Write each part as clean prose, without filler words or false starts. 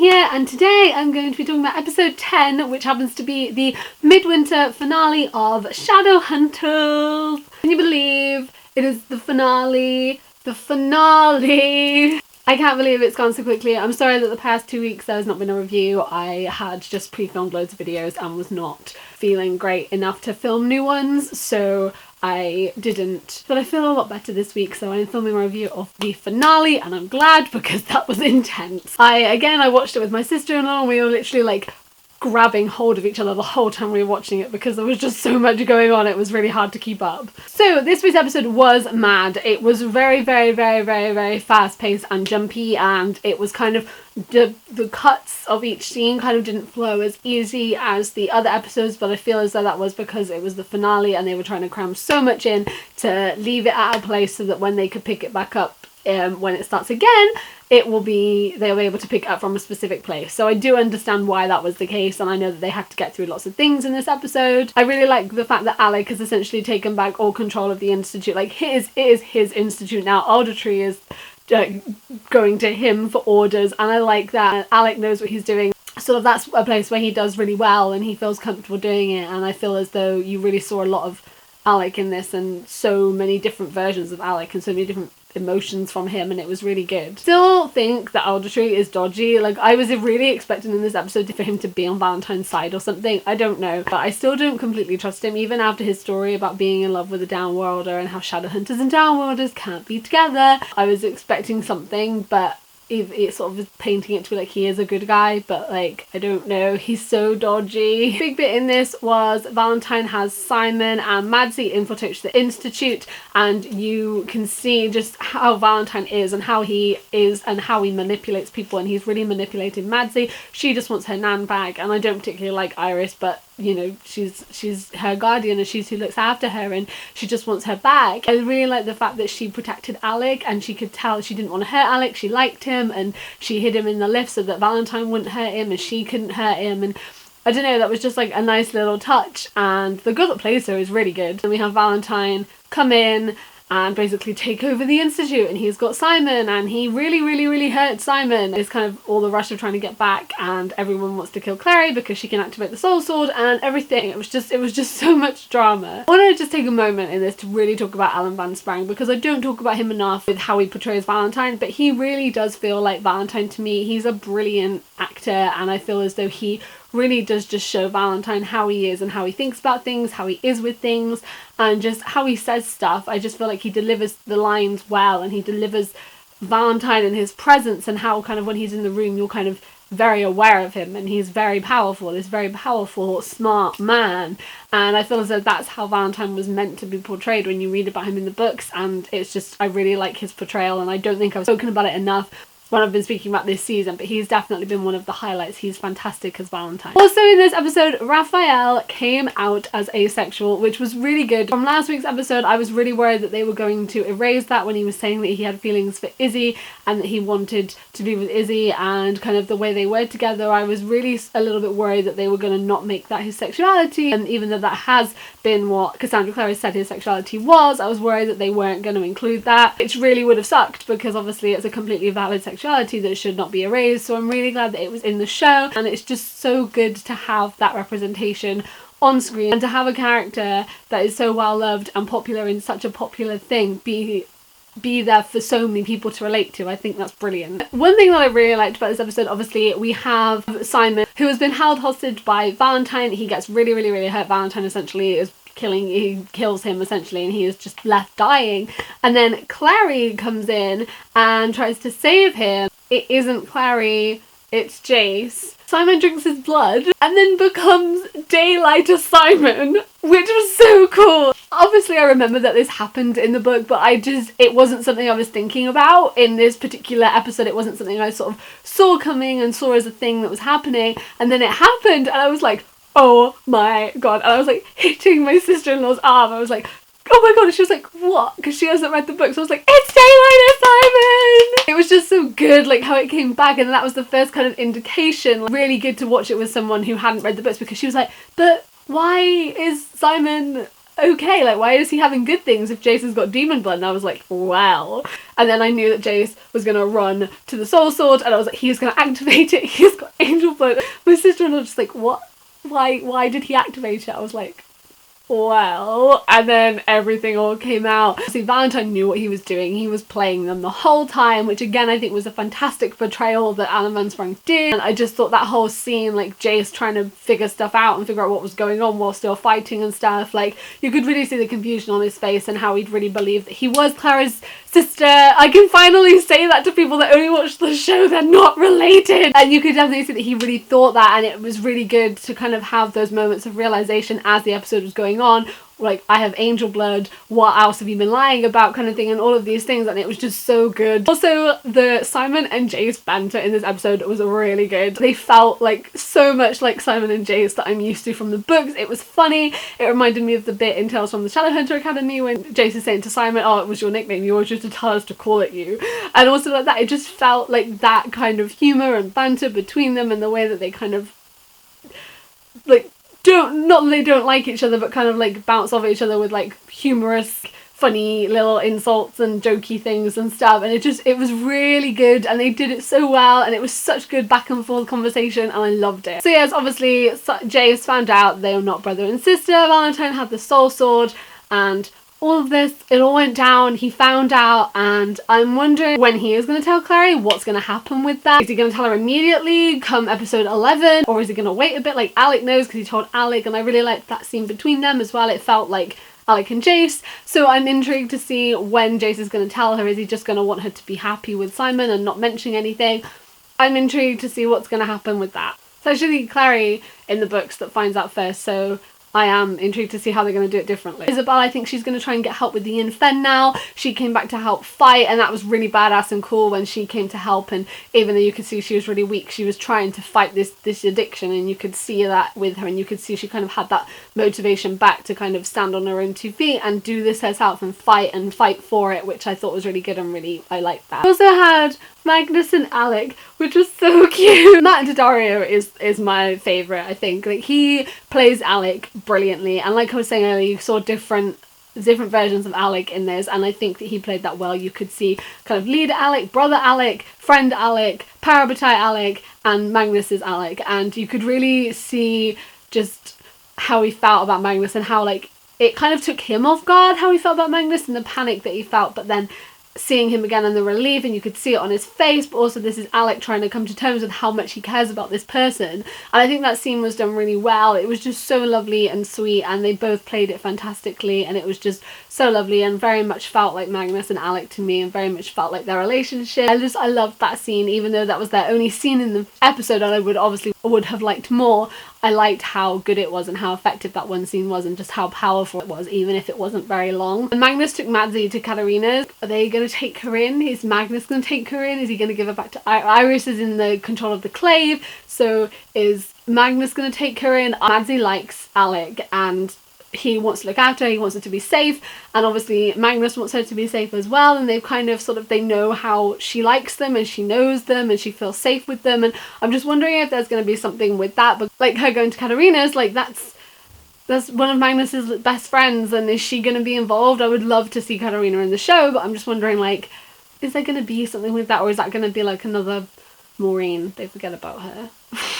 here, and today I'm going to be talking about episode 10, which happens to be the midwinter finale of Shadowhunters. Can you believe it is the finale? The finale! I can't believe it's gone so quickly. I'm sorry that the past 2 weeks there has not been a review. I had just pre-filmed loads of videos and was not feeling great enough to film new ones, so I didn't. But I feel a lot better this week, so I'm filming a review of the finale, and I'm glad because that was intense. I watched it with my sister-in-law, and we were literally like grabbing hold of each other the whole time we were watching it because there was just so much going on. It was really hard to keep up. So this week's episode was mad. It was very fast paced and jumpy, and it was kind of the cuts of each scene kind of didn't flow as easy as the other episodes, but I feel as though that was because it was the finale and they were trying to cram so much in to leave it at a place so that when they could pick it back up when it starts again, they'll be able to pick it up from a specific place. So I do understand why that was the case, and I know that they had to get through lots of things in this episode. I really like the fact that Alec has essentially taken back all control of the institute. Like, it is his institute now. Auditory is going to him for orders, and I like that. Alec knows what he's doing. So that's a place where he does really well and he feels comfortable doing it, and I feel as though you really saw a lot of Alec in this, and so many different versions of Alec and so many different emotions from him, and it was really good. Still think that Auditory is dodgy. Like, I was really expecting in this episode for him to be on Valentine's side or something. I don't know, but I still don't completely trust him, even after his story about being in love with a downworlder and how Shadowhunters and downworlders can't be together. I was expecting something, but it sort of is painting it to be like he is a good guy, but like, I don't know, he's so dodgy. Big bit in this was Valentine has Simon and Madsy infiltrate the institute, and you can see just how Valentine is and how he manipulates people, and he's really manipulating Madsy. She just wants her nan back, and I don't particularly like Iris, but you know, she's her guardian and she's who looks after her, and she just wants her back. I really like the fact that she protected Alec, and she could tell she didn't want to hurt Alec. She liked him, and she hid him in the lift so that Valentine wouldn't hurt him and she couldn't hurt him, and I don't know, that was just like a nice little touch, and the girl that plays her is really good. And we have Valentine come in and basically take over the institute, and he's got Simon, and he really hurt Simon. It's kind of all the rush of trying to get back, and everyone wants to kill Clary because she can activate the soul sword and everything. It was just so much drama. I want to just take a moment in this to really talk about Alan Van Sprang, because I don't talk about him enough with how he portrays Valentine, but he really does feel like Valentine to me. He's a brilliant actor, and I feel as though he really does just show Valentine how he is and how he thinks about things, how he is with things, and just how he says stuff. I just feel like he delivers the lines well, and he delivers Valentine in his presence, and how kind of when he's in the room you're kind of very aware of him, and he's very powerful, this very powerful, smart man. And I feel as though that's how Valentine was meant to be portrayed when you read about him in the books, and it's just, I really like his portrayal, and I don't think I've spoken about it enough when I've been speaking about this season, but he's definitely been one of the highlights. He's fantastic as Valentine. Also in this episode, Raphael came out as asexual, which was really good. From last week's episode, I was really worried that they were going to erase that when he was saying that he had feelings for Izzy and that he wanted to be with Izzy, and kind of the way they were together. I was really a little bit worried that they were going to not make that his sexuality, and even though that has been what Cassandra Clary said his sexuality was, I was worried that they weren't going to include that, which really would have sucked because obviously it's a completely valid sexuality that should not be erased. So I'm really glad that it was in the show, and it's just so good to have that representation on screen, and to have a character that is so well loved and popular in such a popular thing be there for so many people to relate to. I think that's brilliant. One thing that I really liked about this episode, obviously we have Simon, who has been held hostage by Valentine. He gets really hurt. Valentine essentially he kills him essentially, and he is just left dying, and then Clary comes in and tries to save him. It isn't Clary, it's Jace. Simon drinks his blood and then becomes Daylighter Simon, which was so cool. Obviously I remember that this happened in the book, but it wasn't something I was thinking about in this particular episode. It wasn't something I sort of saw coming and saw as a thing that was happening, and then it happened and I was like, oh my god, and I was like hitting my sister-in-law's arm. I was like, oh my god, and she was like, what? Because she hasn't read the book, so I was like, it's Daylighter Simon! It was just so good, like how it came back, and that was the first kind of indication. Really good to watch it with someone who hadn't read the books, because she was like, but why is Simon okay, like why is he having good things if Jace has got demon blood? And I was like, wow. And then I knew that Jace was gonna run to the soul sword, and I was like, he's gonna activate it, he's got angel blood. My sister-in-law was just like, what? Why did he activate it? I was like, well, and then everything all came out. See, Valentine knew what he was doing. He was playing them the whole time, which again I think was a fantastic portrayal that Alan Van Sprang did. And I just thought that whole scene, like Jace trying to figure stuff out and figure out what was going on while still fighting and stuff, like you could really see the confusion on his face and how he'd really believed that he was Clara's sister. I can finally say that to people that only watch the show, they're not related. And you could definitely see that he really thought that, and it was really good to kind of have those moments of realization as the episode was going on, like I have angel blood, what else have you been lying about, kind of thing, and all of these things, and it was just so good. Also, the Simon and Jace banter in this episode was really good. They felt like so much like Simon and Jace that I'm used to from the books. It was funny. It reminded me of the bit in Tales from the Shadowhunter Academy when Jace is saying to Simon, oh, it was your nickname, you always used to tell us to call it you. And also like that, it just felt like that kind of humour and banter between them, and the way that they kind of like not that they don't like each other, but kind of like bounce off each other with like humorous, funny little insults and jokey things and stuff, and it was really good, and they did it so well, and it was such good back and forth conversation, and I loved it. So yes, obviously Jace found out they were not brother and sister. Valentine had the soul sword, and all of this, it all went down. He found out, and I'm wondering when he is going to tell Clary, what's going to happen with that. Is he going to tell her immediately come episode 11, or is he going to wait a bit like Alec knows, because he told Alec, and I really liked that scene between them as well. It felt like Alec and Jace, so I'm intrigued to see when Jace is going to tell her. Is he just going to want her to be happy with Simon and not mentioning anything? I'm intrigued to see what's going to happen with that. So it's actually Clary in the books that finds out first, so I am intrigued to see how they're going to do it differently. Isabel, I think she's going to try and get help with the Infen now. She came back to help fight, and that was really badass and cool when she came to help, and even though you could see she was really weak, she was trying to fight this addiction, and you could see that with her, and you could see she kind of had that motivation back to kind of stand on her own 2 feet and do this herself and fight for it, which I thought was really good, and really I liked that. We also had Magnus and Alec, which was so cute. Matt Daddario is my favourite, I think. Like, he plays Alec brilliantly, and like I was saying earlier, you saw different versions of Alec in this, and I think that he played that well. You could see kind of leader Alec, brother Alec, friend Alec, parabatai Alec, and Magnus's Alec, and you could really see just how he felt about Magnus, and how like it kind of took him off guard how he felt about Magnus and the panic that he felt, but then seeing him again and the relief, and you could see it on his face, but also this is Alec trying to come to terms with how much he cares about this person, and I think that scene was done really well. It was just so lovely and sweet, and they both played it fantastically, and it was just so lovely, and very much felt like Magnus and Alec to me, and very much felt like their relationship. I loved that scene, even though that was their only scene in the episode, and I would have liked more. I liked how good it was and how effective that one scene was, and just how powerful it was, even if it wasn't very long. And Magnus took Madzi to Katarina's. Are they going to take her in? Is Magnus going to take her in? Is he going to give her back to Iris? Is in the control of the clave, so is Magnus going to take her in? Madzi likes Alec, and he wants to look after her, he wants her to be safe, and obviously Magnus wants her to be safe as well, and they've kind of they know how she likes them, and she knows them, and she feels safe with them, and I'm just wondering if there's going to be something with that. But like her going to Katarina's, like that's one of Magnus's best friends, and is she going to be involved? I would love to see Katarina in the show, but I'm just wondering, like, is there going to be something with that, or is that going to be like another Maureen? They forget about her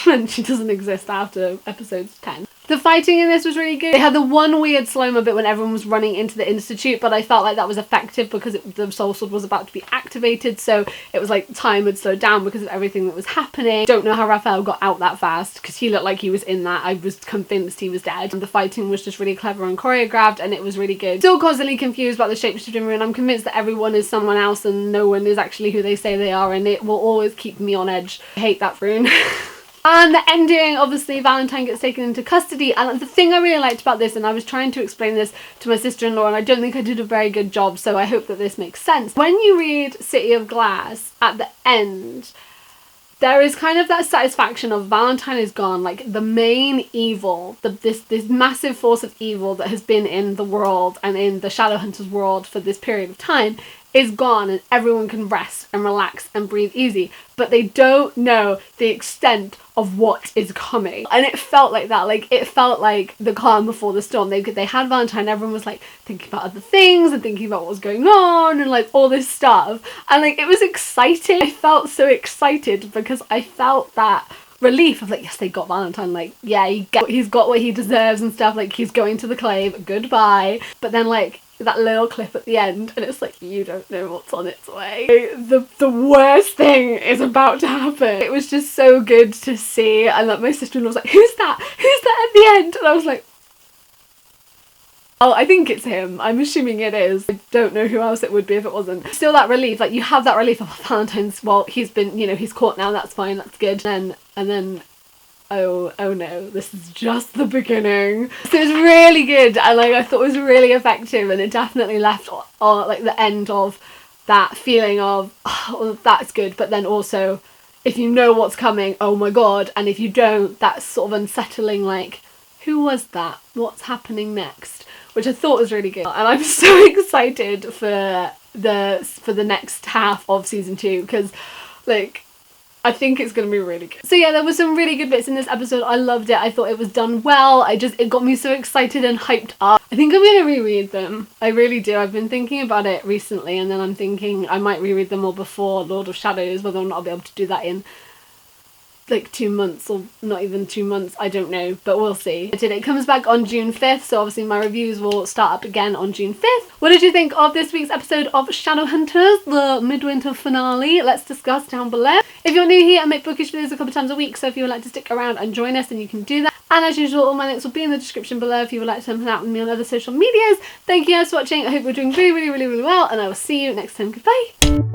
and she doesn't exist after episode 10. The fighting in this was really good. They had the one weird slow-mo bit when everyone was running into the Institute, but I felt like that was effective because the soul sword was about to be activated, so it was like time had slowed down because of everything that was happening. Don't know how Raphael got out that fast, because he looked like he was in that. I was convinced he was dead. And the fighting was just really clever and choreographed, and it was really good. Still constantly confused about the shapeshifting rune. I'm convinced that everyone is someone else and no one is actually who they say they are, and it will always keep me on edge. I hate that rune. And the ending, obviously Valentine gets taken into custody, and the thing I really liked about this, and I was trying to explain this to my sister-in-law, and I don't think I did a very good job, so I hope that this makes sense. When you read City of Glass, at the end, there is kind of that satisfaction of Valentine is gone, like the main evil, this massive force of evil that has been in the world and in the Shadowhunters world for this period of time is gone and everyone can rest and relax and breathe easy, but they don't know the extent of what is coming. And it felt like that. Like, it felt like the calm before the storm. They had Valentine, everyone was like thinking about other things and thinking about what was going on and like all this stuff, and like it was exciting. I felt so excited because I felt that relief of like, yes, they got Valentine, like, yeah, he's got what he deserves and stuff, like he's going to the clave, goodbye. But then like that little clip at the end and it's like, you don't know what's on its way. The worst thing is about to happen. It was just so good to see, and like my sister-in-law was like, who's that at the end? And I was like, oh, I think it's him. I'm assuming it is. I don't know who else it would be if it wasn't. Still that relief, like you have that relief of Valentine's, well, he's been, you know, he's caught now, that's fine, that's good. And then oh no, this is just the beginning. So it was really good, and like I thought it was really effective, and it definitely left like the end of that feeling of, oh, well, that's good, but then also if you know what's coming, oh my god, and if you don't, that's sort of unsettling, like, who was that? What's happening next? Which I thought was really good, and I'm so excited for the next half of season 2, because like I think it's going to be really good. So yeah, there were some really good bits in this episode. I loved it. I thought it was done well. It got me so excited and hyped up. I think I'm going to reread them. I really do. I've been thinking about it recently, and then I'm thinking I might reread them all before Lord of Shadows, whether or not I'll be able to do that in like 2 months or not even 2 months, I don't know, but we'll see. It comes back on June 5th, so obviously my reviews will start up again on June 5th. What did you think of this week's episode of Shadowhunters, the midwinter finale? Let's discuss down below. If you're new here, I make bookish videos a couple times a week, so if you would like to stick around and join us, then you can do that. And as usual, all my links will be in the description below if you would like to hang out with me on other social medias. Thank you guys for watching. I hope you're doing really, really, really, really well, and I will see you next time. Goodbye.